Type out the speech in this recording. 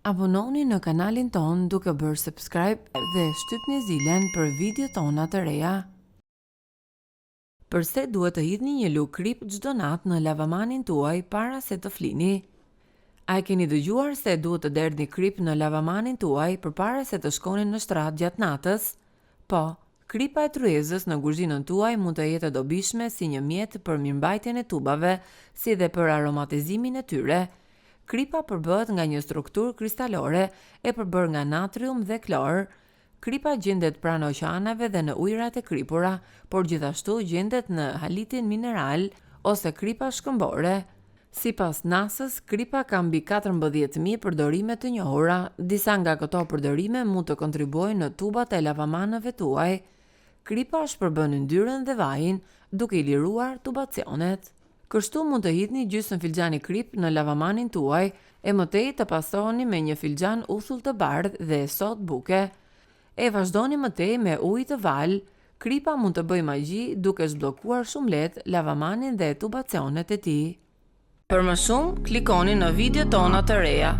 Abononi në kanalin ton duke bërë subscribe dhe shtypni zilen për video tona të reja. Përse duhet të hidhni një luk krip çdo natë në lavamanin tuaj para se të flini? A e keni dëgjuar se duhet të derdhni krip në lavamanin tuaj përpara se të shkoni në shtrat gjatë natës? Po, kripa e tryezës në kuzhinën tuaj mund të jetë e dobishme si një mjet për mirëmbajtjen e tubave, si dhe për aromatizimin e tyre. Kripa përbëhet nga një strukturë kristalore e përbërë nga natrium dhe klor. Kripa gjendet pranë oqeaneve dhe në ujërat e kripura, por gjithashtu gjendet në halitin mineral ose kripa shkëmbore. Sipas NASA-s, kripa ka mbi 14.000 përdorime të njohura. Disa nga këto përdorime mund të kontribuojnë në tubat e lavamanëve tuaj. Kripa shpërbën yndyrën dhe vajin, duke i liruar tubacionet. Kështu mund të hidhni gjysmë filxhani krip në lavamanin tuaj e mëtej të pasoheni me një filxhan uthull të bardhë dhe sot buke. E vazhdoni mëtej me ujë të val. Kripa mund të bëjë magji duke zblokuar shumë lehtë lavamanin dhe tubacionet e tij. Për më shumë, klikoni në video tona të reja.